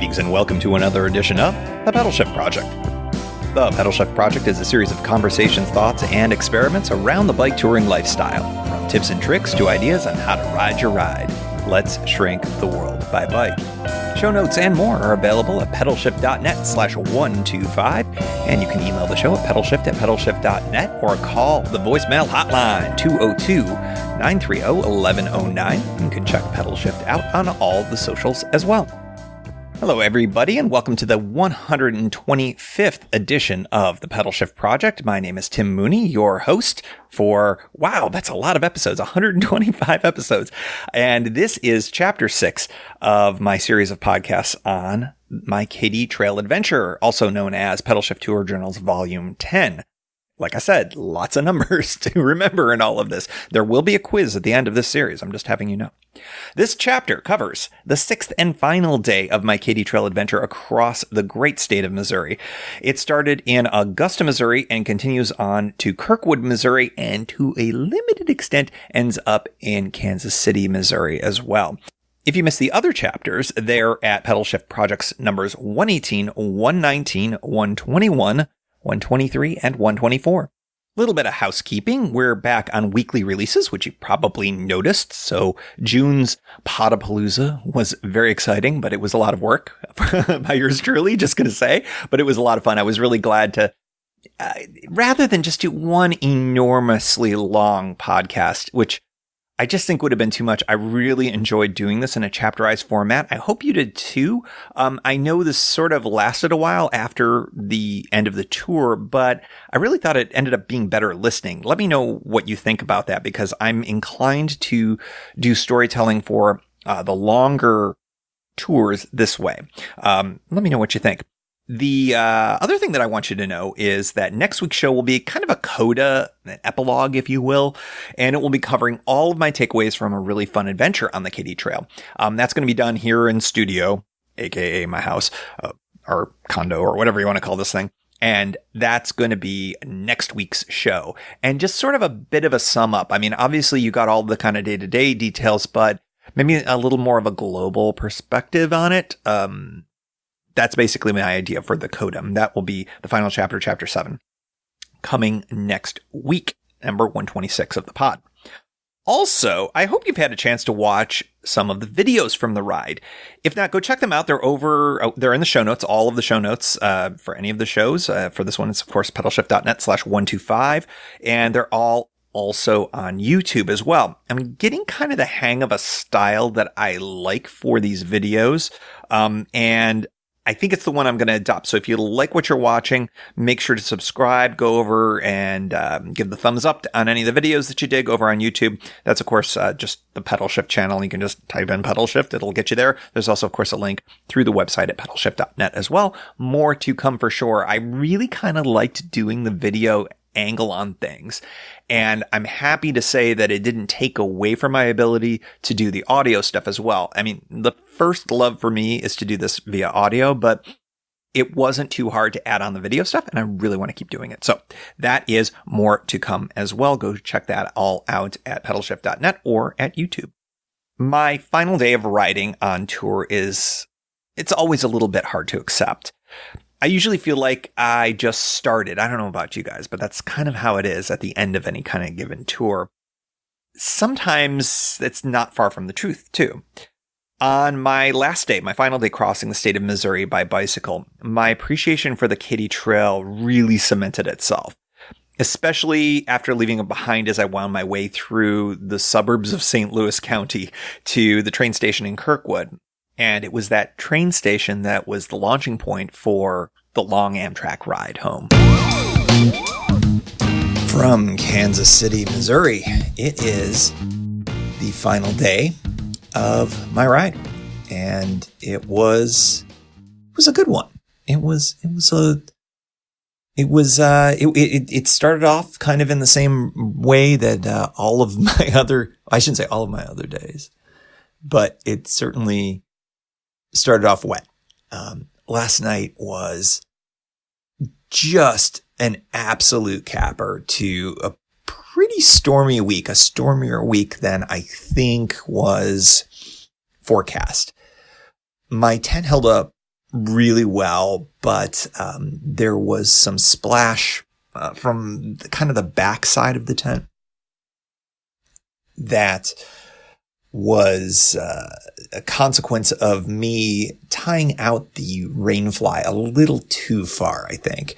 Greetings and welcome to another edition of the Pedalshift Project. The Pedalshift Project is a series of conversations, thoughts, and experiments around the bike touring lifestyle. From tips and tricks to ideas on how to ride your ride. Let's shrink the world by bike. Show notes and more are available at pedalshift.net/125, and you can email the show at pedalshift@pedalshift.net or call the voicemail hotline 202-930-1109. You can check Pedalshift out on all the socials as well. Hello, everybody, and welcome to the 125th edition of the Pedalshift Project. My name is Tim Mooney, your host for, wow, that's a lot of episodes, 125 episodes. And this is Chapter 6 of my series of podcasts on my Katy Trail adventure, also known as Pedalshift Tour Journals Volume 10. Like I said, lots of numbers to remember in all of this. There will be a quiz at the end of this series. I'm just having you know. This chapter covers the sixth and final day of my Katy Trail adventure across the great state of Missouri. It started in Augusta, Missouri, and continues on to Kirkwood, Missouri, and to a limited extent ends up in Kansas City, Missouri as well. If you missed the other chapters, they're at Pedalshift Projects numbers 118, 119, 121, 123, and 124. A little bit of housekeeping. We're back on weekly releases, which you probably noticed. So June's Podapalooza was very exciting, but it was a lot of work by yours truly, just going to say. But it was a lot of fun. I was really glad to, rather than just do one enormously long podcast, which I just think would have been too much. I really enjoyed doing this in a chapterized format. I hope you did too. I know this sort of lasted a while after the end of the tour, but I really thought it ended up being better listening. Let me know what you think about that, because I'm inclined to do storytelling for the longer tours this way. Let me know what you think. The other thing that I want you to know is that next week's show will be kind of a coda, an epilogue, if you will, and it will be covering all of my takeaways from a really fun adventure on the Katy Trail. That's going to be done here in studio, aka my house, or condo, or whatever you want to call this thing. And that's going to be next week's show. And just sort of a bit of a sum up. I mean, obviously you got all the kind of day-to-day details, but maybe a little more of a global perspective on it. That's basically my idea for the coda. That will be the final chapter, chapter 7, coming next week, number 126 of the pod. Also, I hope you've had a chance to watch some of the videos from the ride. If not, go check them out. They're they're in the show notes, all of the show notes for any of the shows. For this one, it's of course pedalshift.net/125, and they're all also on YouTube as well. I'm getting kind of the hang of a style that I like for these videos, and I think it's the one I'm going to adopt. So if you like what you're watching, make sure to subscribe, go over and give the thumbs up on any of the videos that you dig over on YouTube. That's, of course, just the Pedalshift channel. You can just type in Pedalshift. It'll get you there. There's also, of course, a link through the website at pedalshift.net as well. More to come for sure. I really kind of liked doing the video angle on things. And I'm happy to say that it didn't take away from my ability to do the audio stuff as well. I mean, the first love for me is to do this via audio, but it wasn't too hard to add on the video stuff, and I really want to keep doing it. So that is more to come as well. Go check that all out at pedalshift.net or at YouTube. My final day of riding on tour it's always a little bit hard to accept. I usually feel like I just started. I don't know about you guys, but that's kind of how it is at the end of any kind of given tour. Sometimes it's not far from the truth, too. On my last day, my final day crossing the state of Missouri by bicycle, my appreciation for the Katy Trail really cemented itself, especially after leaving it behind as I wound my way through the suburbs of St. Louis County to the train station in Kirkwood. And it was that train station that was the launching point for the long Amtrak ride home. From Kansas City, Missouri, it is the final day of my ride. And it was a good one. It started off kind of in the same way that I shouldn't say all of my other days, but it certainly started off wet. Last night was just an absolute capper to a pretty stormy week, a stormier week than I think was forecast. My tent held up really well, but there was some splash from kind of the back side of the tent that was a consequence of me tying out the rainfly a little too far, I think.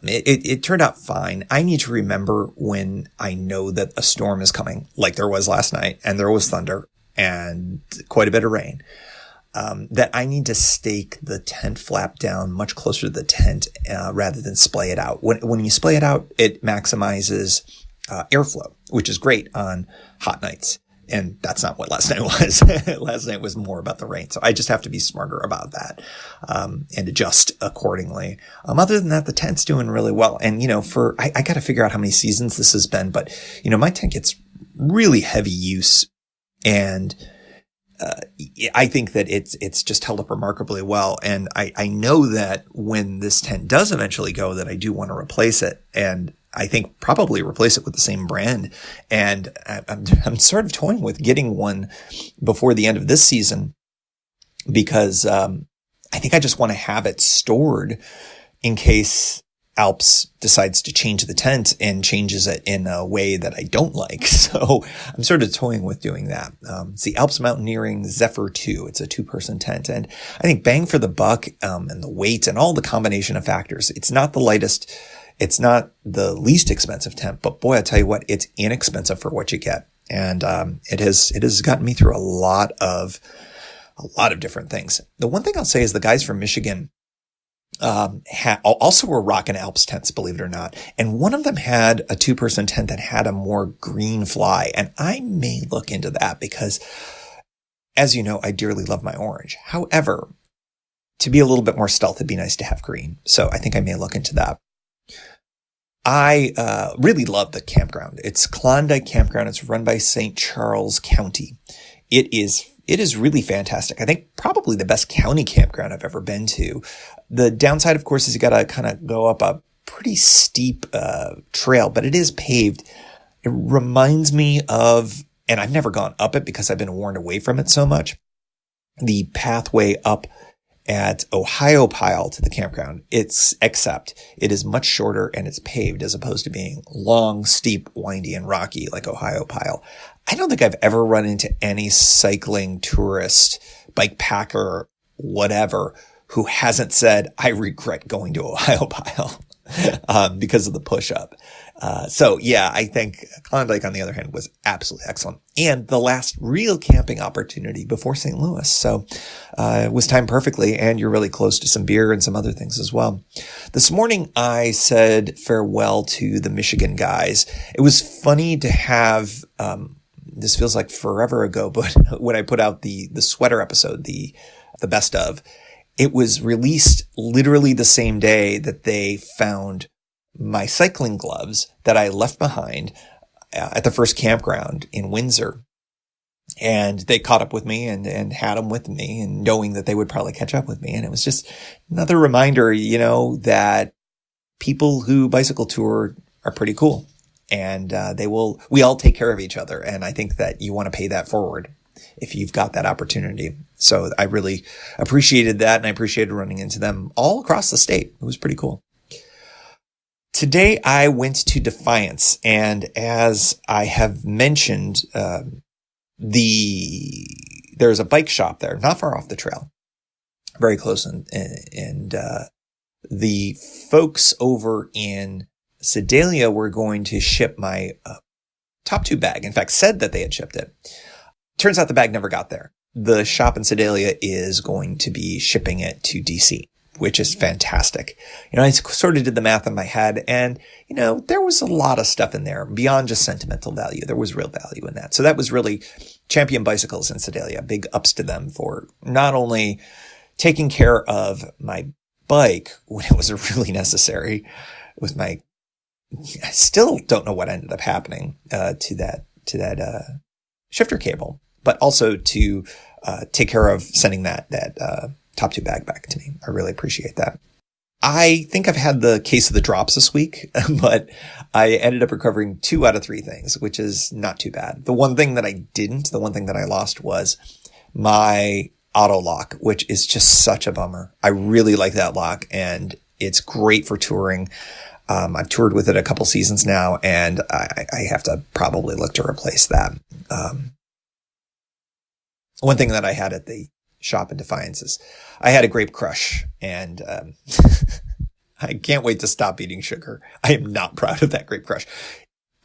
It turned out fine. I need to remember when I know that a storm is coming, like there was last night, and there was thunder and quite a bit of rain, that I need to stake the tent flap down much closer to the tent rather than splay it out. When you splay it out, it maximizes airflow, which is great on hot nights. And that's not what last night was. Last night was more about the rain. So I just have to be smarter about that, and adjust accordingly. Other than that, the tent's doing really well. And, I got to figure out how many seasons this has been, but, my tent gets really heavy use, and, I think that it's just held up remarkably well. And I know that when this tent does eventually go, that I do want to replace it. And I think probably replace it with the same brand. And I'm sort of toying with getting one before the end of this season, because I think I just want to have it stored in case Alps decides to change the tent and changes it in a way that I don't like. So I'm sort of toying with doing that. It's the Alps Mountaineering Zephyr 2. It's a 2-person tent. And I think bang for the buck, and the weight and all the combination of factors. It's not the lightest. It's not the least expensive tent, but boy, I tell you what, it's inexpensive for what you get. And, it has gotten me through a lot of different things. The one thing I'll say is the guys from Michigan, also were rocking Alps tents, believe it or not. And one of them had a 2-person tent that had a more green fly. And I may look into that because, as you know, I dearly love my orange. However, to be a little bit more stealth, it'd be nice to have green. So I think I may look into that. I really love the campground. It's Klondike Campground. It's run by St. Charles County. It is really fantastic. I think probably the best county campground I've ever been to. The downside, of course, is you got to kind of go up a pretty steep trail, but it is paved. It reminds me of, and I've never gone up it because I've been warned away from it so much, the pathway up at Ohio Pile to the campground. Except it is much shorter and it's paved as opposed to being long, steep, windy, and rocky like Ohio Pile. I don't think I've ever run into any cycling tourist, bike packer, whatever, who hasn't said, I regret going to Ohio Pile, because of the push up. So yeah, I think Klondike, on the other hand, was absolutely excellent. And the last real camping opportunity before St. Louis. So, it was timed perfectly, and you're really close to some beer and some other things as well. This morning, I said farewell to the Michigan guys. It was funny to have, this feels like forever ago, but when I put out the sweater episode, the best of, it was released literally the same day that they found my cycling gloves that I left behind at the first campground in Windsor. And they caught up with me and had them with me, and knowing that they would probably catch up with me. And it was just another reminder, that people who bicycle tour are pretty cool, and we all take care of each other. And I think that you want to pay that forward if you've got that opportunity. So I really appreciated that, and I appreciated running into them all across the state. It was pretty cool. Today I went to Defiance, and as I have mentioned, there's a bike shop there, not far off the trail, very close, and the folks over in Sedalia were going to ship my top tube bag. In fact, said that they had shipped it. Turns out the bag never got there. The shop in Sedalia is going to be shipping it to DC, which is fantastic. I sort of did the math in my head, and, there was a lot of stuff in there beyond just sentimental value. There was real value in that. So that was really Champion Bicycles in Sedalia. Big ups to them for not only taking care of my bike when it was really necessary with I still don't know what ended up happening, to that shifter cable, but also to, take care of sending that top tube bag back to me. I really appreciate that. I think I've had the case of the drops this week, but I ended up recovering 2 out of 3 things, which is not too bad. The one thing that I lost was my auto lock, which is just such a bummer. I really like that lock, and it's great for touring. I've toured with it a couple seasons now, and I have to probably look to replace that. One thing that I had at the shop in Defiance is I had a grape crush, and I can't wait to stop eating sugar. I am not proud of that grape crush.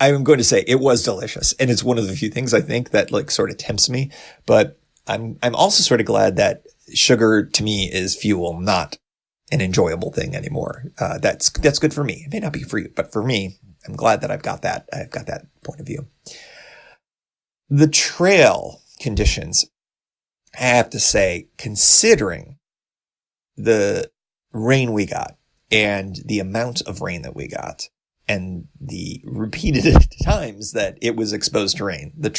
I am going to say it was delicious, and it's one of the few things I think that like sort of tempts me. But I'm also sort of glad that sugar to me is fuel, not an enjoyable thing anymore. That's good for me. It may not be for you, but for me, I'm glad that I've got that point of view. The trail conditions, I have to say, considering the rain we got and the amount of rain that we got and the repeated times that it was exposed to rain, the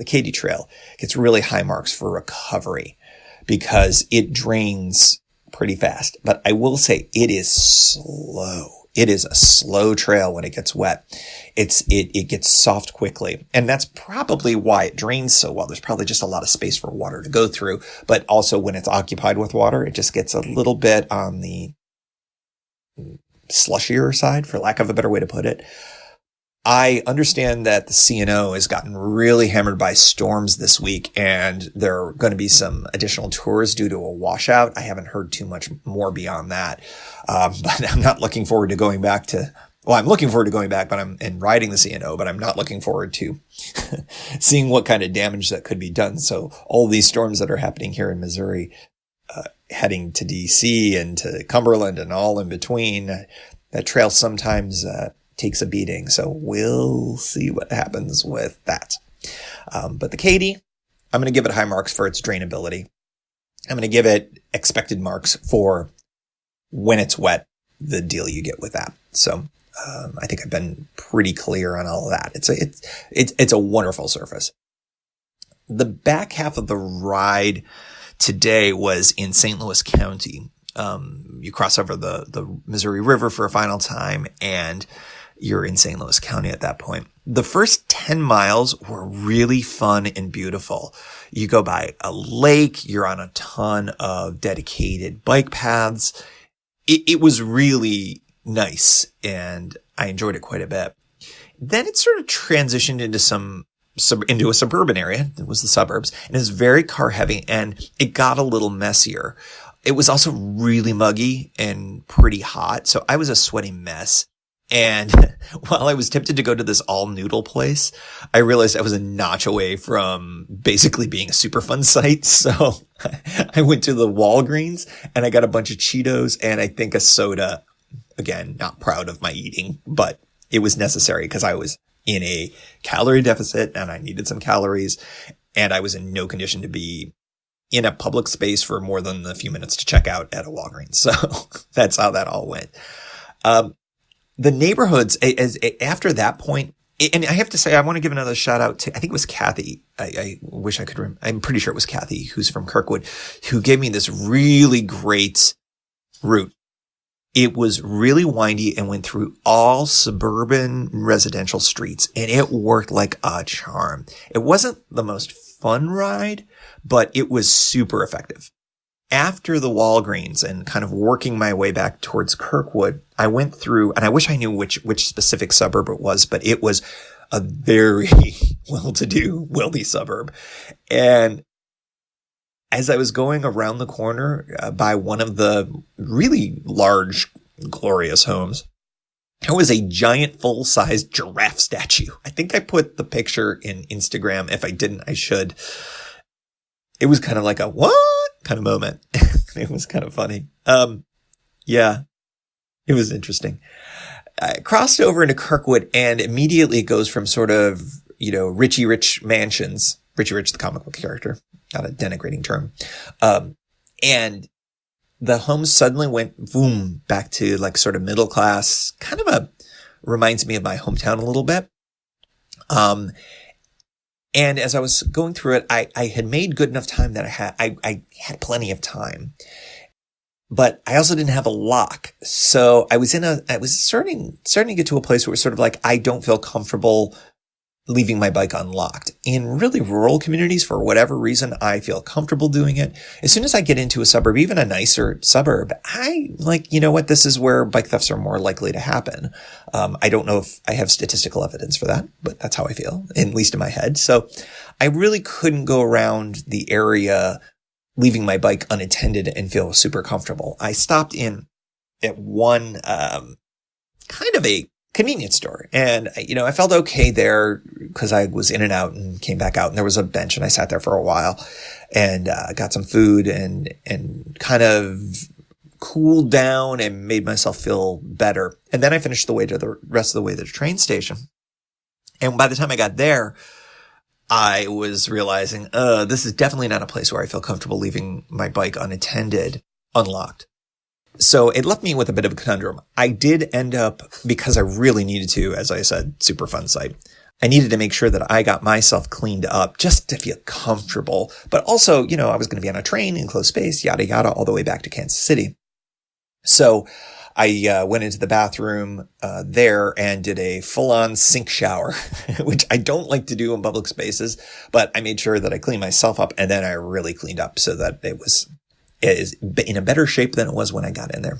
Katy Trail gets really high marks for recovery because it drains pretty fast. But I will say it is slow. It is a slow trail when it gets wet. It gets soft quickly. And that's probably why it drains so well. There's probably just a lot of space for water to go through. But also when it's occupied with water, it just gets a little bit on the slushier side, for lack of a better way to put it. I understand that the CNO has gotten really hammered by storms this week, and there are going to be some additional tours due to a washout. I haven't heard too much more beyond that. But I'm not looking forward to going back I'm looking forward to going back, and riding the CNO, but I'm not looking forward to seeing what kind of damage that could be done. So all these storms that are happening here in Missouri, heading to DC and to Cumberland and all in between, that trail sometimes, takes a beating. So we'll see what happens with that. But the Katy, I'm going to give it high marks for its drainability. I'm going to give it expected marks for when it's wet, the deal you get with that. So, I think I've been pretty clear on all of that. It's a wonderful surface. The back half of the ride today was in St. Louis County. You cross over the Missouri River for a final time, and you're in St. Louis County at that point. The first 10 miles were really fun and beautiful. You go by a lake, you're on a ton of dedicated bike paths. It was really nice, and I enjoyed it quite a bit. Then it sort of transitioned into a suburban area. It was the suburbs, and it was very car heavy, and it got a little messier. It was also really muggy and pretty hot, so I was a sweaty mess. And while I was tempted to go to this all noodle place, I realized I was a notch away from basically being a super fun site. So I went to the Walgreens and I got a bunch of Cheetos and I think a soda. Again, not proud of my eating, but it was necessary because I was in a calorie deficit and I needed some calories, and I was in no condition to be in a public space for more than a few minutes to check out at a Walgreens. So that's how that all went. The neighborhoods, after that point, and I have to say, I want to give another shout out to, I think it was Kathy. I wish I could remember. I'm pretty sure it was Kathy, who's from Kirkwood, who gave me this really great route. It was really windy and went through all suburban residential streets, and it worked like a charm. It wasn't the most fun ride, but it was super effective. After the Walgreens and kind of working my way back towards Kirkwood, I went through, and I wish I knew which specific suburb it was, but it was a very well-to-do, wealthy suburb. And as I was going around the corner by one of the really large, glorious homes, there was a giant full-size giraffe statue. I think I put the picture in Instagram. If I didn't, I should. It was kind of like a what kind of moment. It was kind of funny. Yeah, it was interesting. I crossed over into Kirkwood, and immediately it goes from sort of, Richie Rich mansions, Richie Rich, the comic book character, not a denigrating term. And the homes suddenly went boom back to like sort of middle class, kind of reminds me of my hometown a little bit. And as I was going through it, I had made good enough time that I had plenty of time, but I also didn't have a lock. So I was starting to get to a place where it was sort of like, I don't feel comfortable leaving my bike unlocked. In really rural communities, for whatever reason, I feel comfortable doing it. As soon as I get into a suburb, even a nicer suburb, I like, you know what, this is where bike thefts are more likely to happen. I don't know if I have statistical evidence for that, but that's how I feel, at least in my head. So I really couldn't go around the area leaving my bike unattended and feel super comfortable. I stopped in at one, kind of a convenience store. And, I felt okay there because I was in and out and came back out, and there was a bench, and I sat there for a while and got some food and kind of cooled down and made myself feel better. And then I finished the rest of the way to the train station. And by the time I got there, I was realizing, this is definitely not a place where I feel comfortable leaving my bike unattended, unlocked. So it left me with a bit of a conundrum. I did end up, because I really needed to, as I said, super fun site. I needed to make sure that I got myself cleaned up just to feel comfortable. But also, I was going to be on a train in close space, yada, yada, all the way back to Kansas City. So I went into the bathroom there and did a full-on sink shower, which I don't like to do in public spaces. But I made sure that I cleaned myself up, and then I really cleaned up so that it is in a better shape than it was when I got in there.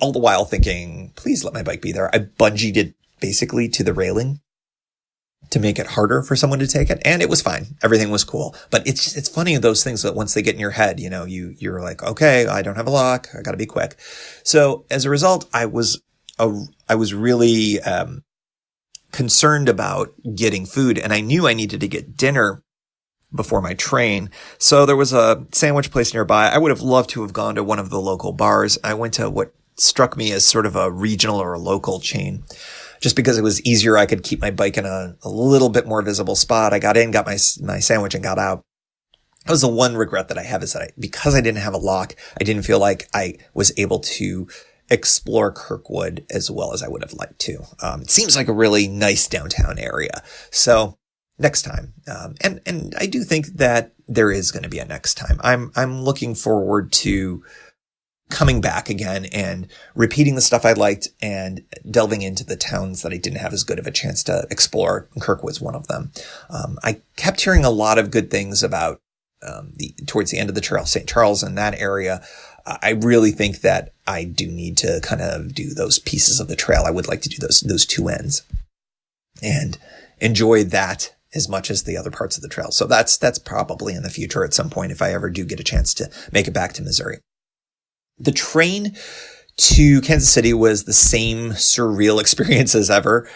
All the while thinking, please let my bike be there. I bungeed it basically to the railing to make it harder for someone to take it. And it was fine. Everything was cool. But it's funny, those things that once they get in your head, you're like, okay, I don't have a lock. I got to be quick. So as a result, I was really, concerned about getting food, and I knew I needed to get dinner before my train. So there was a sandwich place nearby. I would have loved to have gone to one of the local bars. I went to what struck me as sort of a regional or a local chain, just because it was easier. I could keep my bike in a little bit more visible spot. I got in, got my sandwich, and got out. That was the one regret that I have, is that because I didn't have a lock, I didn't feel like I was able to explore Kirkwood as well as I would have liked to. It seems like a really nice downtown area. So next time. And I do think that there is going to be a next time. I'm looking forward to coming back again and repeating the stuff I liked and delving into the towns that I didn't have as good of a chance to explore. Kirkwood's one of them. I kept hearing a lot of good things about, towards the end of the trail, St. Charles and that area. I really think that I do need to kind of do those pieces of the trail. I would like to do those two ends and enjoy that as much as the other parts of the trail. So that's probably in the future at some point, if I ever do get a chance to make it back to Missouri. The train to Kansas City was the same surreal experience as ever.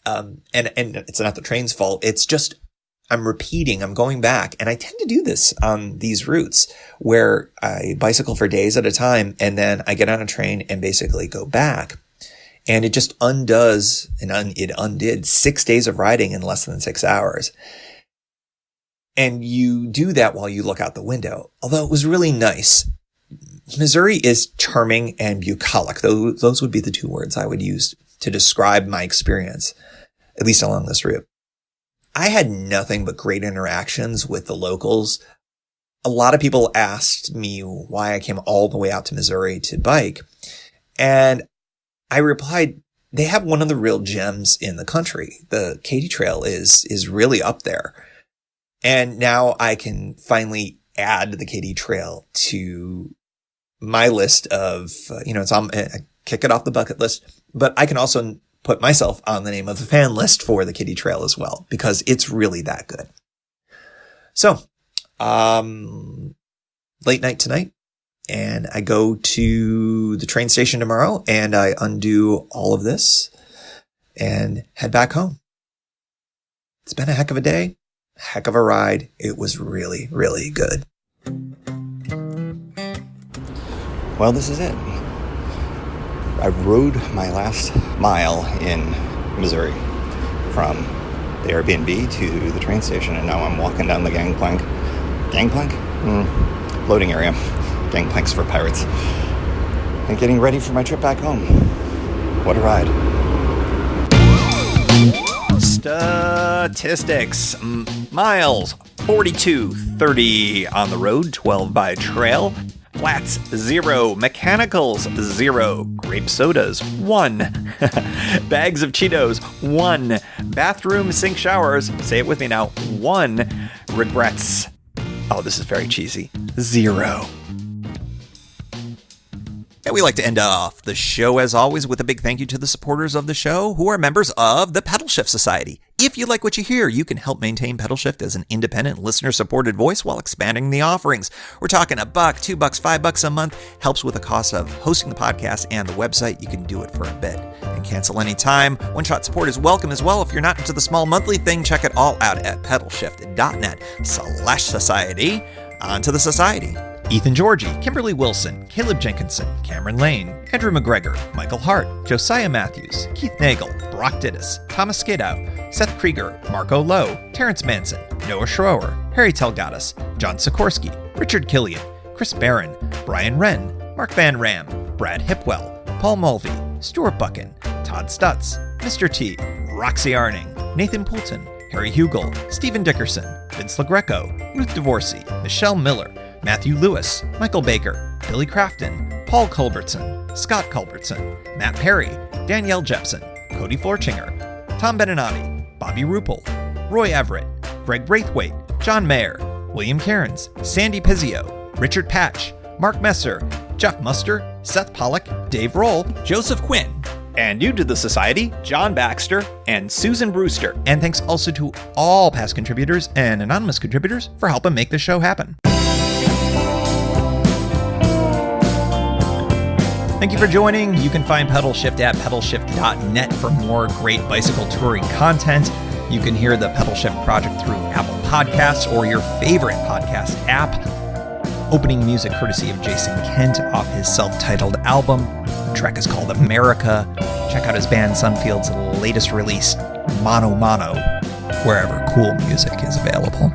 And it's not the train's fault. It's just, I'm going back, and I tend to do this on these routes where I bicycle for days at a time, and then I get on a train and basically go back. And it just undoes, and it undid 6 days of riding in less than 6 hours. And you do that while you look out the window. Although it was really nice. Missouri is charming and bucolic. Those would be the two words I would use to describe my experience, at least along this route. I had nothing but great interactions with the locals. A lot of people asked me why I came all the way out to Missouri to bike. And I replied, they have one of the real gems in the country. The Katy Trail is really up there. And now I can finally add the Katy Trail to my list of, it's on, kick it off the bucket list, but I can also put myself on the name of the fan list for the Katy Trail as well, because it's really that good. So, late night tonight. And I go to the train station tomorrow, and I undo all of this and head back home. It's been a heck of a day, heck of a ride. It was really, really good. Well, this is it. I rode my last mile in Missouri from the Airbnb to the train station, and now I'm walking down the gangplank. Gangplank? Loading area. Gangplanks for pirates. And getting ready for my trip back home. What a ride. Statistics. Miles, 42, 30 on the road, 12 by trail. Flats, 0. Mechanicals, 0. Grape sodas, 1. Bags of Cheetos, 1 bathroom sink showers. Say it with me now. 1 regrets. Oh, this is very cheesy. 0. And we like to end off the show, as always, with a big thank you to the supporters of the show who are members of the Pedalshift Society. If you like what you hear, you can help maintain Pedalshift as an independent, listener-supported voice while expanding the offerings. We're talking $1, $2, $5 a month. Helps with the cost of hosting the podcast and the website. You can do it for a bit and cancel anytime. One-shot support is welcome as well. If you're not into the small monthly thing, check it all out at pedalshift.net/society. On to the society. Ethan Georgie, Kimberly Wilson, Caleb Jenkinson, Cameron Lane, Andrew McGregor, Michael Hart, Josiah Matthews, Keith Nagel, Brock Dittis, Thomas Skadow, Seth Krieger, Marco Lowe, Terrence Manson, Noah Schroer, Harry Telgadas, John Sikorsky, Richard Killian, Chris Barron, Brian Wren, Mark Van Ram, Brad Hipwell, Paul Mulvey, Stuart Buchan, Todd Stutz, Mr. T, Roxy Arning, Nathan Poulton, Harry Hugel, Stephen Dickerson, Vince LaGreco, Ruth Divorcey, Michelle Miller, Matthew Lewis, Michael Baker, Billy Crafton, Paul Culbertson, Scott Culbertson, Matt Perry, Danielle Jepson, Cody Florchinger, Tom Beninati, Bobby Ruppel, Roy Everett, Greg Braithwaite, John Mayer, William Cairns, Sandy Pizzio, Richard Patch, Mark Messer, Jeff Muster, Seth Pollock, Dave Roll, Joseph Quinn, and new to the society, John Baxter and Susan Brewster. And thanks also to all past contributors and anonymous contributors for helping make this show happen. Thank you for joining. You can find Pedalshift at pedalshift.net for more great bicycle touring content. You can hear the Pedalshift project through Apple Podcasts or your favorite podcast app. Opening music courtesy of Jason Kent off his self-titled album. The track is called America. Check out his band Sunfield's latest release, Mono Mono, wherever cool music is available.